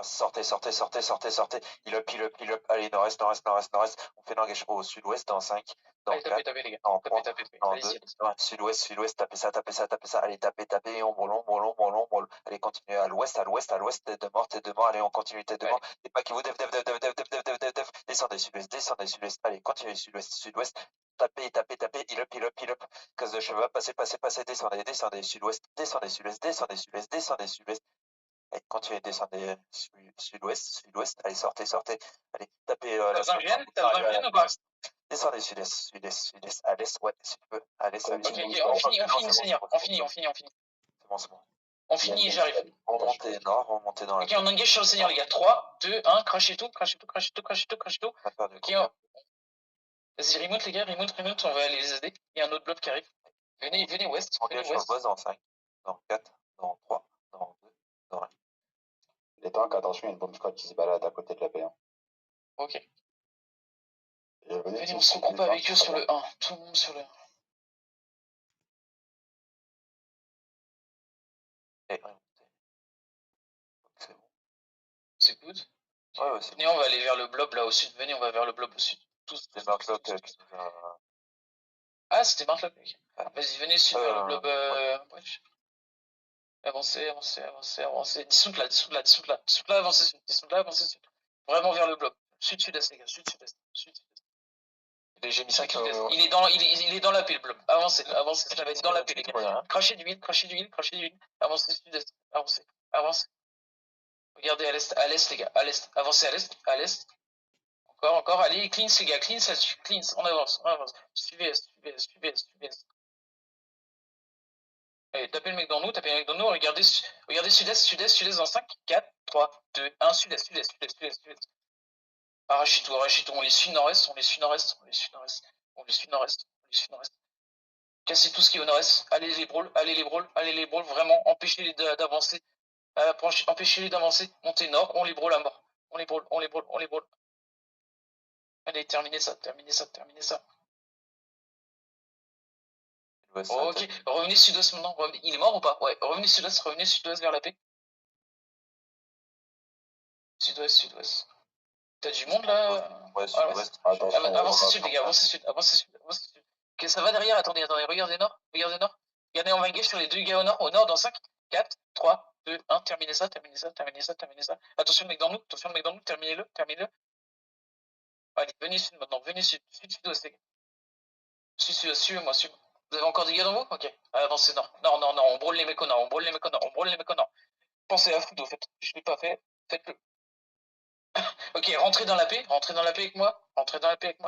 Sortez. Il up. Allez, nord-est. On fait l'engage au sud-ouest dans 5, dans Allez, 4, tapez, les gars. dans 3, Tapez. dans Allez-y, 2, sud-ouest, tapez ça. Allez, tapez, ombre. Allez, continuez à l'ouest, tête de mort, allez, on continue, tête de mort. Et pas qui vous dev. Descendez sud-ouest, allez, continuez sud-ouest. Tapez, il up. Case de cheval, passez, descendez, sud-ouest. Allez, continuez, descendez sud-ouest, allez, sortez. Allez, tapez T'as besoin que je vienne ou pas? Descendez sud-est, à l'est, ouais, si tu peux. À l'est, Ok, on finit, Seigneur. On finit. C'est bon. On finit, j'arrive. On montait nord, on montait dans la. Ok, on engage sur le Seigneur, les gars. 3, 2, 1, crachez tout. Ok, vas-y, remote, les gars, remote, on va aller les aider. Il y a un autre blob qui arrive. Venez ouest, On engage sur le boss dans 5, dans 4, dans 3, dans 2, dans 1. Les tanks, attention, il y a une bombe squad qui se balade à côté de la P1. Ok. Et Venez, on se regroupe avec eux sur le 1. Tout le monde sur le 1. Et c'est bon. C'est good. Ouais, c'est Venez, bon. on va aller vers le blob là au sud. Venez, on va vers le blob au sud. Tous. C'est Marklock qui nous a. Ah, c'était Marklock. Vas-y, venez sud vers le blob. Ouais. Avancez. Dissoute là, avancez sud. Vraiment vers le blob. Sud-est, les gars. Sud-est. J'ai mis 5 Il est dans la paix, le blob. Avancez, ça va être dans la paix, les gars. Crachez du vide. Avancez sud-est. Avancez. Regardez à l'est, les gars. À l'est. Avancez à l'est. Encore. Allez, clean, les gars. Clean. On avance. Suivez est. Allez, tapez le mec dans nous. Regardez sud-est dans 5, 4, 3, 2, 1. Sud-est. Arrachez tout. On les suit nord-est. Cassez tout ce qui est au nord-est. Allez les brawls. Vraiment, empêchez-les d'avancer. Empêchez-les d'avancer. Montez nord. On les brawl à mort. On les brawl. Allez, terminez ça. Ok, revenez sud-ouest maintenant. Il est mort ou pas? Ouais, revenez sud-ouest vers la paix. Sud-ouest. T'as du monde là? Ouais, sud-ouest. Avancez sud, les gars, avancez sud. Ok, ça va derrière, attendez, regardez nord. Regardez, on va engage sur les deux gars au nord dans 5, 4, 3, 2, 1, terminez ça. Attention le mec dans nous, terminez-le. Allez, venez sud maintenant, sud-ouest, les gars. Sud-ouest, suivez-moi. Vous avez encore des gars dans vous? Ok, avancez nord. Non, on brûle les mecs au nord. Pensez à foot, au fait. Je l'ai pas fait, faites-le. Ok, rentrez dans la paix avec moi.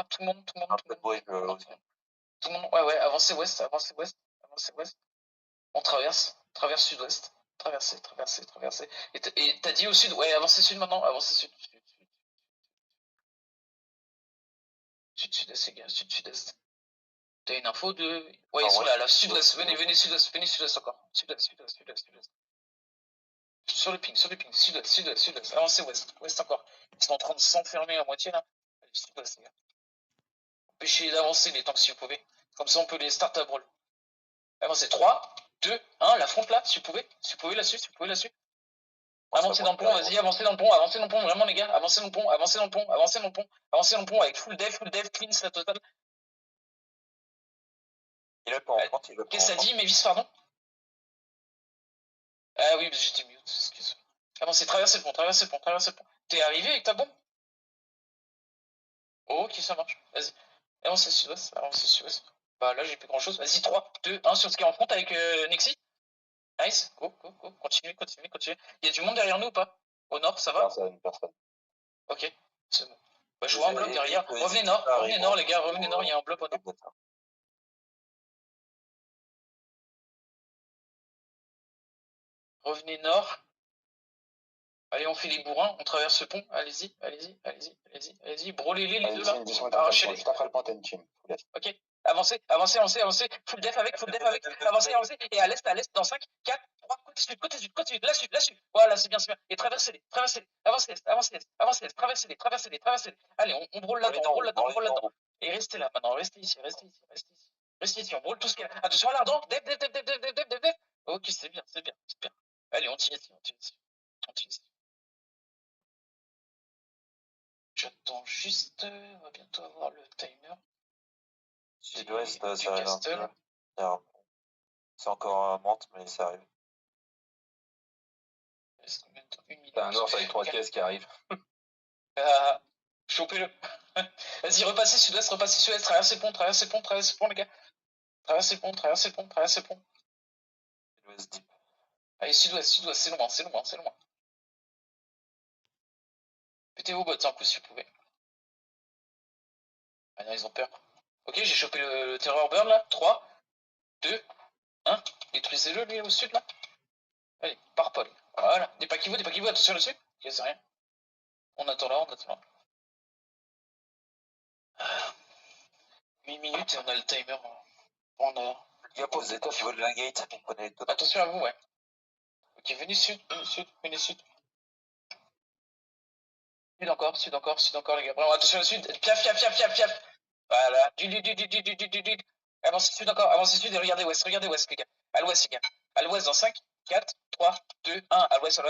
Tout le monde. Ouais, avancez ouest. On traverse sud-ouest. Traversez. Et t'as dit au sud, ouais, avancez sud maintenant. Sud-est, les gars, sud-est. T'as une info de. Ouais, ils sont là, sud-ouest. Venez sud-ouest encore. Sud-ouest. Sur le ping, sud-ouest. Avancez ouest encore. Ils sont en train de s'enfermer à moitié là. Allez, sud-ouest, les gars. Empêchez d'avancer les tanks si vous pouvez. Comme ça, on peut les start à brawl. Avancez 3, 2, 1, la front là, si vous pouvez là-dessus. Avancez dans le pont, vas-y, avancez dans le pont, vraiment les gars, avancez dans le pont avec full dev, clean, la totale. Qu'est-ce que ça dit, Mévis, pardon? Ah oui, j'étais mute, excuse. Avancez, traversez le pont. T'es arrivé avec ta bombe? Ok, ça marche, vas-y. Avancez sud-ouest. Bah là, j'ai plus grand chose. Vas-y, 3, 2, 1 sur ce qui est en front avec Nexi. Nice, go. Continue. Il y a du monde derrière nous ou pas? Au nord, ça va? Personne. Ok, c'est bon. Bah, je vois un blob derrière. Revenez nord, les gars, il y a un blob au nord. Revenez nord. Allez, on fait les bourrins, on traverse le pont. Allez-y. Brûlez-les les deux là. Arrachez-les. Juste après le pont, t'as une team. Ok. Avancez. Full def avec. Avancez. Et à l'est, dans 5, 4, 3, côté sud. Là-dessus. Voilà, c'est bien. Et traversez-les. Avancez, traversez-les. Allez, on brûle là-dedans. Et restez là maintenant. Restez ici. On brûle tout ce qu'il y a. Attention à l'ardent. Dev. Ok, c'est bien. Allez, on tire ici. J'attends juste. On va bientôt avoir le timer. Sud-ouest, Du ça arrive un peu. Castle. C'est encore un menthe, mais ça arrive. Reste combien de temps? Une minute. T'as un ours avec 3 caisses qui arrive. Chopez-le. Vas-y, repassez sud-ouest, traversez le pont, les gars. Traversez le pont. Sud-ouest deep. Allez, sud-ouest, c'est loin. Pétez vos bottes, un coup si vous pouvez. Ah non, ils ont peur. Ok, j'ai chopé le Terror Burn là. 3, 2, 1. Détruisez-le lui au sud là. Allez, par Paul. Voilà. Des paquivaux, attention là-dessus. Ok, c'est rien. On attend là. 8 minutes et on a le timer. On a. Les gars, vous êtes au niveau de la gate, vous prenez tout. Attention à vous, ouais. Ok, venez sud. Sud encore, les gars. Vraiment, attention au sud. Piaf. Voilà. Avancez sud et regardez ouest, les gars. À l'ouest, les gars. À l'ouest dans 5, 4, 3, 2, 1. À l'ouest.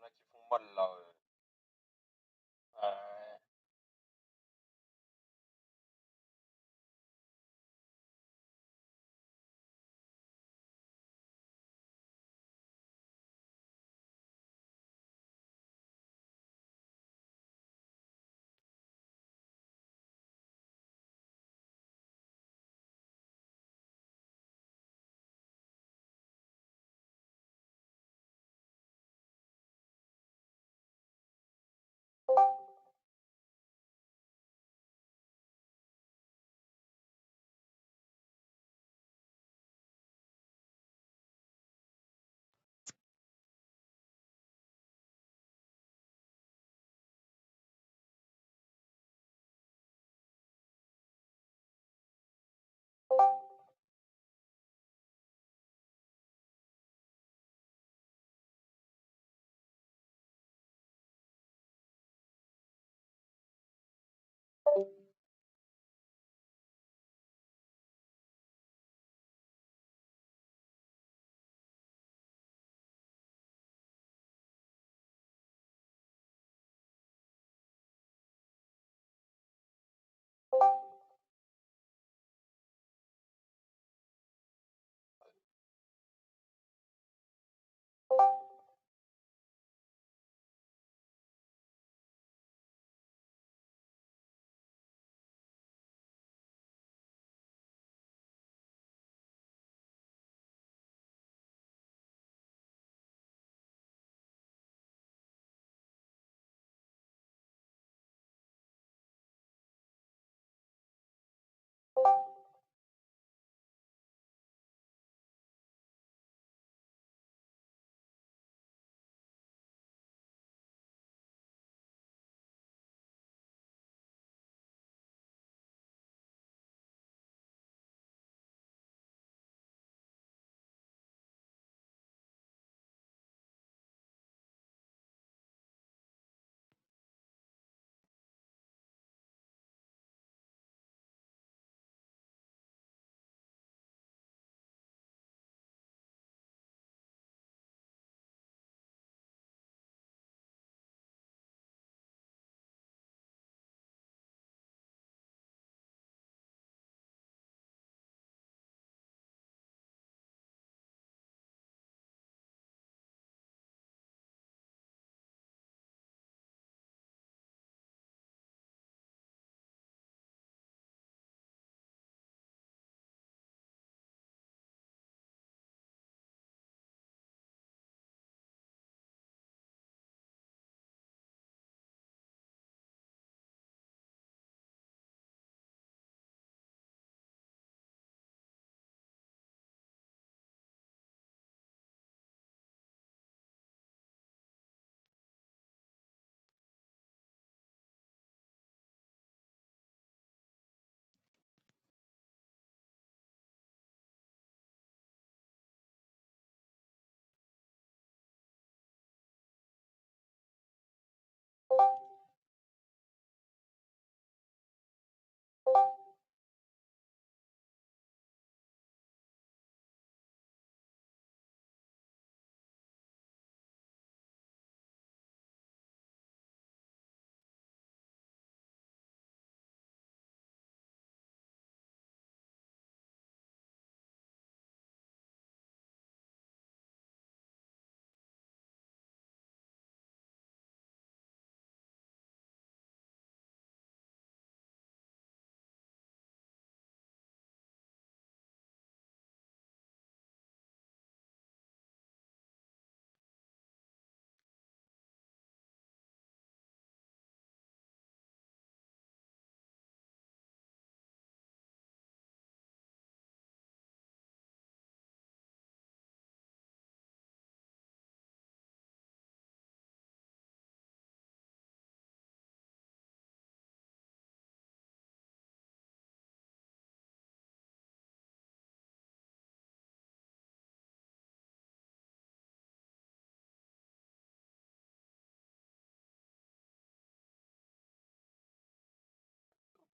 en a qui font mal là.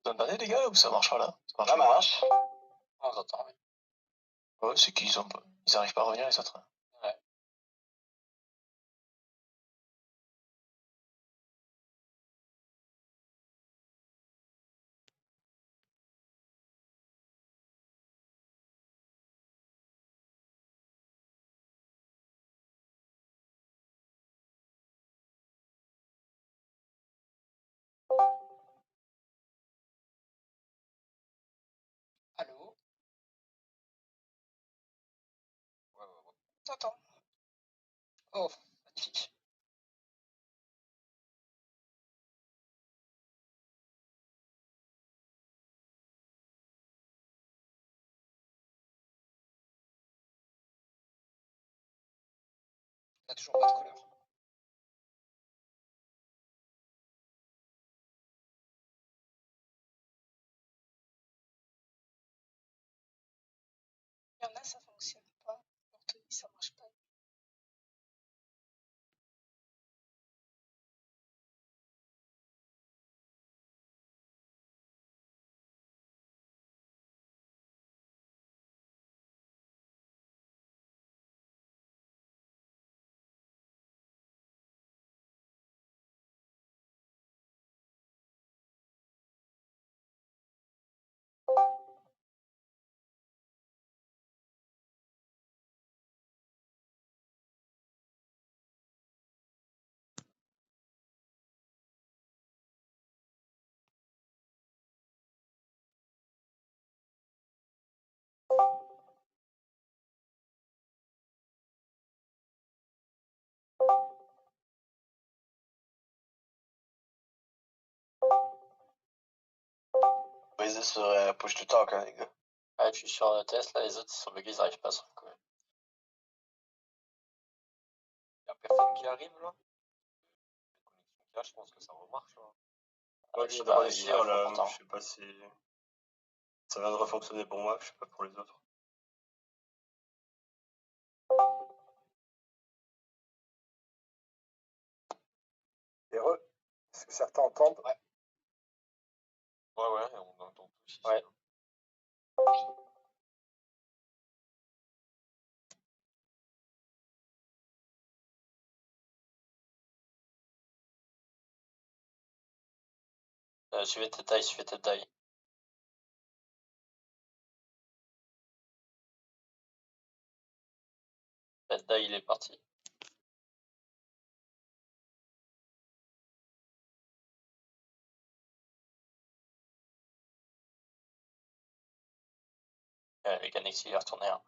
Vous entendez les gars ou ça marche pas là? Ça marche. On vous entend, oui. Ouais, c'est qu'ils arrivent pas à revenir les autres. t'entends. Oh, magnifique. On a toujours pas de couleur. Il y en a, ça fonctionne pas. Anthony, ça marche pas. Brisé sur push to talk, hein, les gars. Ouais, je suis sur un test, là, les autres, ils sont buggés, ils arrivent pas à se recourir. Y'a personne qui arrive là? La connexion qu'il y a, je pense que ça remarche là. Ouais, je je viens sais de pas, réussir il là, arrive pas je sais pas si. Ça vient de refonctionner pour moi, je sais pas pour les autres. Heureux. Est-ce que certains entendent? Ouais, on entend tous ici. Ouais. Suivez tes tailles, suivez tes tailles. Bad die, il est parti. Les Ganex, il est retourné un.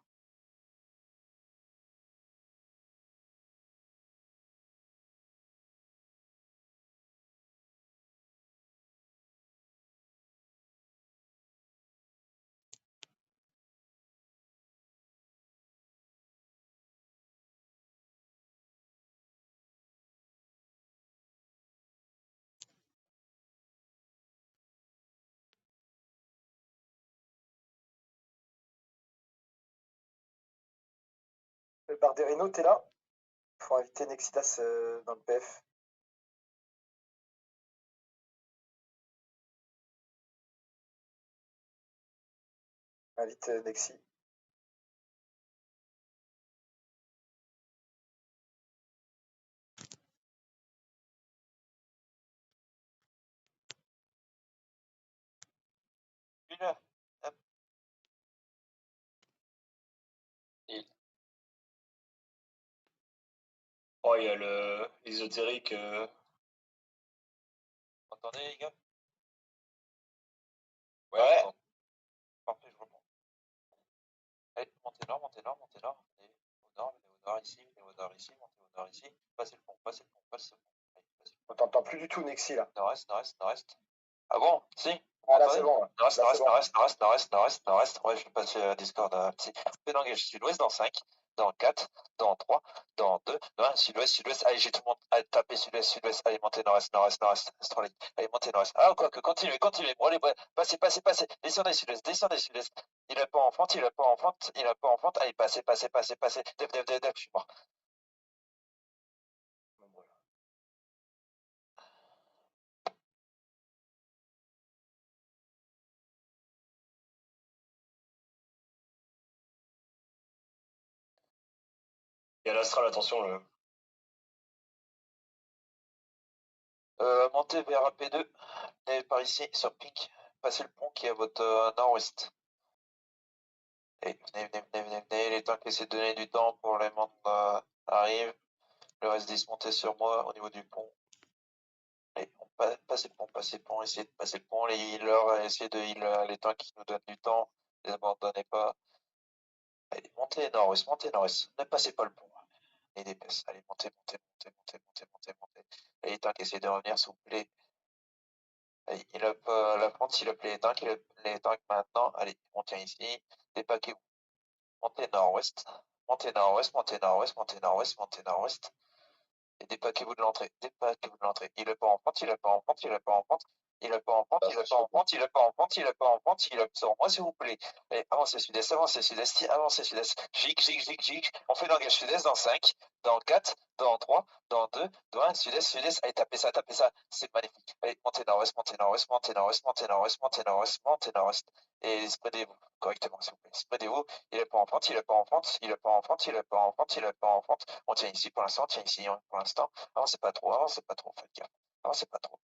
Le Barderino, t'es là? Faut inviter Nexitas dans le PF. Invite Nexi. Lui là. Hop. Oh, il y a le ésotérique. Vous entendez, les gars? Ouais. Parfait, je reprends. Allez, montez nord, montez nord, montez nord. Venez au nord ici, venez au nord ici, montez au nord ici. Passez le pont, passez le pont, passez le pont. Allez, passez le pont. On t'entend plus du tout, Nexi, là. Nord-est, nord-est, nord-est. Ah bon? Si? Ah, là, c'est bon. Là. Nord-est, Là, nord-est, c'est bon. nord-est, nord-est, nord-est, nord-est, nord-est. Ouais, je vais passer Discord. Petit. Fais d'engage sud-ouest dans 5, dans 4, dans 3, dans 2, dans 1, sud-ouest, sud-ouest. Allez, j'ai tout le monde. Allez, tapez sud-ouest, sud-ouest. Allez, montez nord-est, nord-est, nord-est. Astrologie. Allez, montez nord-est. Ah, quoi que, continuez, continuez. Bon, allez, passez, passez, passez. Descendez sud-ouest, descendez sud-est. Il a pas en fente, il a pas en fente, il a pas en fente. Allez, passez, passez, passez, passez. Dev, dev, dev, dev, je suis mort. Il y a l'astral, attention là. Montez vers P2. Venez par ici, sur Pink. Passez le pont qui est à votre nord-ouest. Et venez, les tanks essaient de donner du temps pour les membres arrivent. Le reste dismonté sur moi au niveau du pont. Allez, passez le pont, essayez de passer le pont, les healers, essayez de heal les tanks qui nous donnent du temps, les abandonnez pas. Allez, montez nord-ouest, montez nord-ouest. Ne passez pas le pont. Et d'épaisse. Allez, montez, montez, montez, montez, montez, montez, montez. Allez, tank, essayez de revenir, s'il vous plaît. Allez, il up la fronte, il up les tanks, maintenant. Allez, on tient ici. Dépaquez-vous. Montez nord-ouest. Montez nord-ouest, montez nord-ouest, montez nord-ouest, montez nord-ouest. Et dépaquez-vous de l'entrée. Dépaquez-vous de l'entrée. Il est pas en pente, il est pas en pente, il est pas en pente. Il est pas en pente, il est pas en pente, il est pas en pente, il est pas en pente, il est sur moi, s'il vous plaît. Allez, avancez sud-est, avancez sud-est, avancez sud-est. Gic, gic, gic, gic. On fait l'engage sud-est dans 5, dans 4, dans 3, dans 2, dans 1, sud-est, sud-est. Allez, tapez ça, tapez ça. C'est magnifique. Allez, montez nord-ouest, montez nord-ouest, montez nord-ouest, montez nord-ouest, montez nord-ouest, montez nord-ouest. Et spreadez-vous correctement, s'il vous plaît. Spreadez-vous. Il est pas en pente, il est pas en pente, il est pas en pente, il est pas en pente, il est pas en pente. On tient ici pour l'instant, on tient ici pour l'instant. Avancez pas trop, faites gaffe. Avancez pas trop.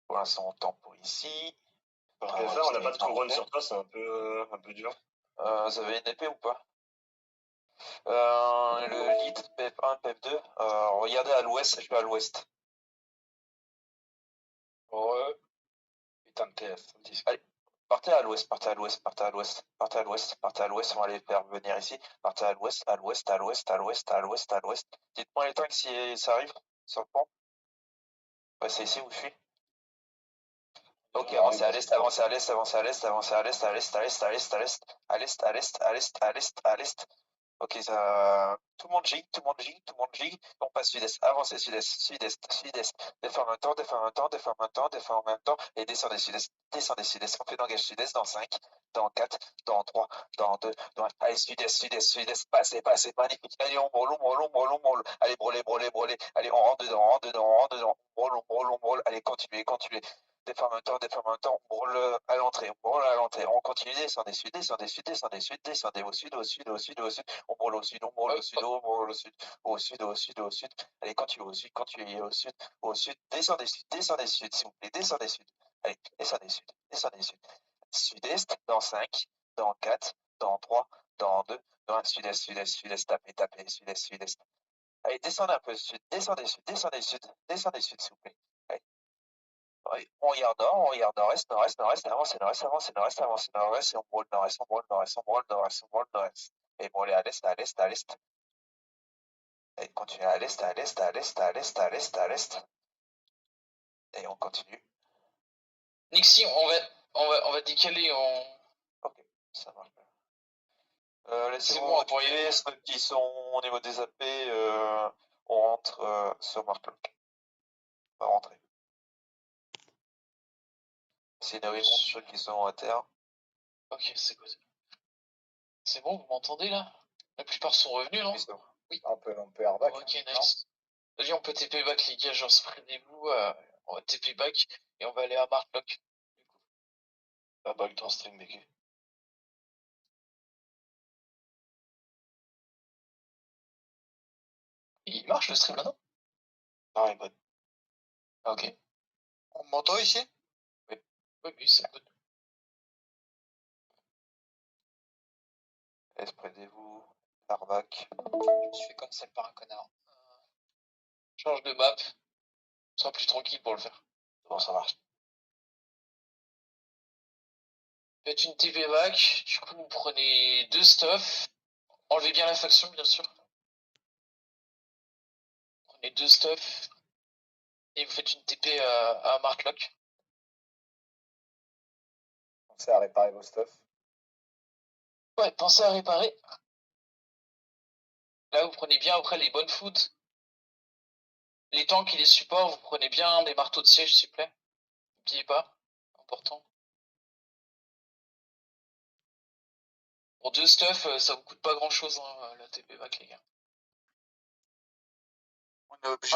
Pour l'instant, on tempo ici. Par contre, on n'a pas de couronne sur toi, c'est un peu dur. Vous avez une épée ou pas? Le lead PF1, PF2, regardez à l'ouest, je suis à l'ouest. Putain de TF. Allez, partez à l'ouest, partez à l'ouest, partez à l'ouest, partez à l'ouest, partez à l'ouest, on va les faire venir ici. Partez à l'ouest, à l'ouest, à l'ouest, à l'ouest, à l'ouest, à l'ouest. Dites-moi les tanks si ça arrive sur le pont. Ouais, c'est ici où je suis. Ok, avancez à l'est, avancez à l'est, avancez à l'est, avancez à l'est, à l'est, à l'est, à l'est, à l'est, à l'est, à l'est, à l'est, à l'est, à l'est. Ok, ça. Tout le monde gigue, tout le monde gigue, tout le monde gigue. On passe sud-est, avancez sud-est, sud-est, sud-est. Défend en même temps, défend en même temps, défend en même temps, défend en même temps. Et descendez sud-est, descendez sud-est. On fait l'engage sud-est dans 5, dans 4, dans 3, dans 2, dans 1. Allez, sud-est, sud-est, sud-est. Passez, passez, magnifique. Allez, on brûle, on brûle, on brûle, on brûle. Allez, brûlez, brûlez, brûlez. Allez, on rentre dedans, on rentre dedans, on rentre dedans. On brûle, on brûle, on brûle. Allez, continuez, continuez. Défend en même temps, on brûle à l'entrée, on brûle à l'entrée. On continue, descendez sud, descendez sud, descendez sud, descendez au sud, au sud, au sud, au sud. On brûle au sud, on brûle au sud, on brûle au sud, au sud, au sud, au sud. Allez, continuez au sud, continuez au sud. Descendez sud, s'il vous plaît, descendez sud. Allez, descendez sud, descendez sud. Sud-est, dans 5, dans 4, dans 3, dans 2, dans 1, sud-est, sud-est, sud-est, tapez, tapez, sud-est, sud-est. Allez, descendez un peu sud, descendez sud, descendez sud, descendez sud, s'il vous plaît. Allez. On regarde nord, on regarde nord-est, nord-est, nord-est, avancez nord-est, avancez nord-est, avancez nord-est, et on brûle nord-est, on brûle nord-est, on brûle nord-est, on brûle nord-est. Et brûlez à l'est, à l'est, à l'est. Et continuez à l'est, à l'est, à l'est, à l'est, à l'est, à l'est. Et on continue. Nixie, on va décaler en. Ok, ça marche bien. C'est Laissez-moi bon, pour y m'occuper, aller. ceux qui sont au niveau des AP, on rentre sur Marklock. On va rentrer. C'est une réunion de ceux qui sont à terre. Ok, c'est good. C'est bon, vous m'entendez là? La plupart sont revenus, non? Oui, c'est bon. Oui. On peut airback. Ok, nice. Vas-y, on peut TP back, les gars, genre spreadez-vous. On va TP back et on va aller à Marklock. Ah, back dans stream, BQ. Il marche le stream là, non? Non, il est bon. Ok. On m'entend ici? Oui, c'est good. Spreadez-vous, Arbac. Je me suis fait cancel par un connard. Change de map. On sera plus tranquille pour le faire. Bon, ça marche. Faites une TP back. Du coup, vous prenez 2 stuff. Enlevez bien la faction, bien sûr. Prenez 2 stuff. Et vous faites une TP à Marklock. Pensez à réparer vos stuff. Ouais, pensez à réparer. Là, vous prenez bien après les bonnes foods. Les tanks et les supports, vous prenez bien des marteaux de siège, s'il vous plaît. N'oubliez pas. Important. Pour 2 stuff, ça vous coûte pas grand chose, hein, la TP back, les gars. On est obligé